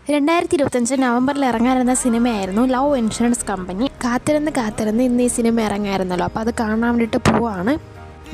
2025 നവംബറിൽ ഇറങ്ങാനിരുന്ന സിനിമയായിരുന്നു love insurance company. കാത്തിരുന്ന് ഇന്ന് ഈ സിനിമ ഇറങ്ങായിരുന്നല്ലോ. അപ്പോൾ അത് കാണാൻ വേണ്ടിയിട്ട് പോവാണ്.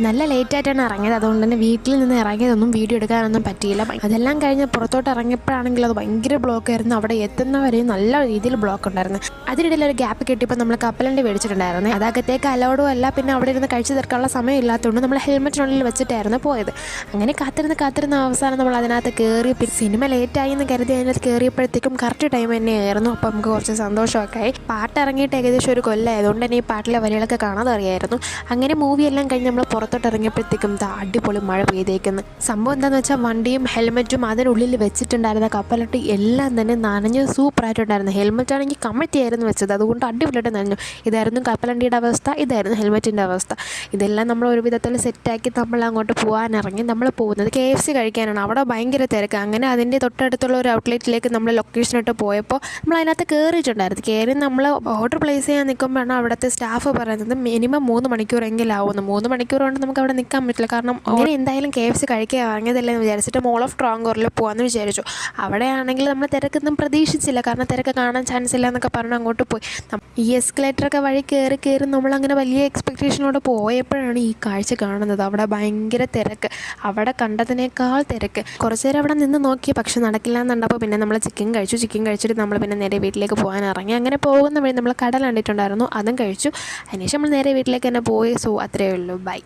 നല്ല ലേറ്റായിട്ടാണ് ഇറങ്ങിയത്. അതുകൊണ്ട് തന്നെ വീട്ടിൽ നിന്ന് ഇറങ്ങിയതൊന്നും വീഡിയോ എടുക്കാനൊന്നും പറ്റിയില്ല. അതെല്ലാം കഴിഞ്ഞ് പുറത്തോട്ട് ഇറങ്ങിയപ്പോഴാണെങ്കിൽ അത് ഭയങ്കര ബ്ലോക്കായിരുന്നു. അവിടെ എത്തുന്നവരെയും നല്ല രീതിയിൽ ബ്ലോക്ക് ഉണ്ടായിരുന്നു. അതിനിടയിൽ ഒരു ഗ്യാപ്പ് കിട്ടിയപ്പോൾ നമ്മൾ കപ്പലണ്ടി മേടിച്ചിട്ടുണ്ടായിരുന്നു. അതകത്തേക്ക് അലൗഡും അല്ല. പിന്നെ അവിടെ ഇരുന്ന് കഴിച്ചു തീർക്കാനുള്ള സമയം ഇല്ലാത്തതുകൊണ്ട് നമ്മൾ ഹെൽമെറ്റിനുള്ളിൽ വെച്ചിട്ടായിരുന്നു പോയത്. അങ്ങനെ കാത്തിരുന്ന് അവസാനം നമ്മൾ അതിനകത്ത് കയറി. സിനിമ ലേറ്റായി എന്ന് കരുതി അതിനകത്ത് കയറിയപ്പോഴത്തേക്കും കറക്റ്റ് ടൈം തന്നെയായിരുന്നു. അപ്പോൾ നമുക്ക് കുറച്ച് സന്തോഷമൊക്കെ ആയി. പാട്ട് ഇറങ്ങിയിട്ട് ഏകദേശം ഒരു കൊല്ലമായതുകൊണ്ട് തന്നെ ഈ പാട്ടിലെ വരികളൊക്കെ കാണാതെ അറിയായിരുന്നു. അങ്ങനെ മൂവി എല്ലാം കഴിഞ്ഞ് നമ്മൾ പുറത്തോട്ട് ഇറങ്ങിയപ്പോഴത്തേക്കും അടിപൊളി മഴ പെയ്തേക്കുന്നു. സംഭവം എന്താണെന്ന് വെച്ചാൽ വണ്ടിയും ഹെൽമെറ്റും അതിനുള്ളിൽ വെച്ചിട്ടുണ്ടായിരുന്ന കപ്പലട്ടി എല്ലാം തന്നെ നനഞ്ഞ് സൂപ്പറായിട്ടുണ്ടായിരുന്നു. ഹെൽമെറ്റ് ആണെങ്കിൽ കമഴ്ത്തിയായിരുന്നു വെച്ചത്, അതുകൊണ്ട് അടിപൊളിയായിട്ട് നനഞ്ഞു. ഇതായിരുന്നു കപ്പലണ്ടിയുടെ അവസ്ഥ, ഇതായിരുന്നു ഹെൽമെറ്റിൻ്റെ അവസ്ഥ. ഇതെല്ലാം നമ്മൾ ഒരു വിധത്തിൽ സെറ്റാക്കി നമ്മൾ അങ്ങോട്ട് പോകാനിറങ്ങി. നമ്മൾ പോകുന്നത് KFC കഴിക്കാനാണ്. അവിടെ ഭയങ്കര തിരക്ക്. അങ്ങനെ അതിൻ്റെ തൊട്ടടുത്തുള്ള ഒരു ഔട്ട്ലെറ്റിലേക്ക് നമ്മൾ ലൊക്കേഷനിട്ട് പോയപ്പോൾ നമ്മൾ അതിനകത്ത് കയറിയിട്ടുണ്ടായിരുന്നു. കയറി നമ്മൾ ഓർഡർ പ്ലേസ് ചെയ്യാൻ നിൽക്കുമ്പോഴാണ് അവിടുത്തെ സ്റ്റാഫ് പറയുന്നത് മിനിമം 3 മണിക്കൂറെങ്കിലും ആവുന്നു. 3 മണിക്കൂർ കൊണ്ട് നമുക്ക് അവിടെ നിൽക്കാൻ പറ്റില്ല. കാരണം അങ്ങനെ എന്തായാലും KFC കഴിക്കാൻ ഇറങ്ങിയതല്ലേ എന്ന് വിചാരിച്ചിട്ട് മോൾ ഓഫ് ട്രാങ്കോറിൽ പോകാമെന്ന് വിചാരിച്ചു. അവിടെയാണെങ്കിൽ നമ്മൾ തിരക്കൊന്നും പ്രതീക്ഷിച്ചില്ല. കാരണം തിരക്ക് കാണാൻ ചാൻസ് ഇല്ല എന്നൊക്കെ പറഞ്ഞ് അങ്ങോട്ട് പോയി. ഈ എസ്കലേറ്ററൊക്കെ വഴി കയറി നമ്മളങ്ങനെ വലിയ എക്സ്പെക്റ്റേഷനോട് പോയപ്പോഴാണ് ഈ കാഴ്ച കാണുന്നത്. അവിടെ ഭയങ്കര തിരക്ക്. അവിടെ കണ്ടതിനേക്കാൾ തിരക്ക്. കുറച്ച് നേരം അവിടെ നിന്ന് നോക്കി, പക്ഷെ നടക്കില്ല എന്നുണ്ടപ്പോൾ പിന്നെ നമ്മൾ ചിക്കൻ കഴിച്ചിട്ട് നമ്മൾ പിന്നെ നേരെ വീട്ടിലേക്ക് പോകാൻ ഇറങ്ങി. അങ്ങനെ പോകുന്ന വഴി നമ്മൾ കടൽ കണ്ടിട്ടുണ്ടായിരുന്നു, അതും കഴിച്ചു. അതിനുശേഷം നമ്മൾ നേരെ വീട്ടിലേക്ക് തന്നെ പോയി. സോ അത്രയേ ഉള്ളൂ. ബൈ.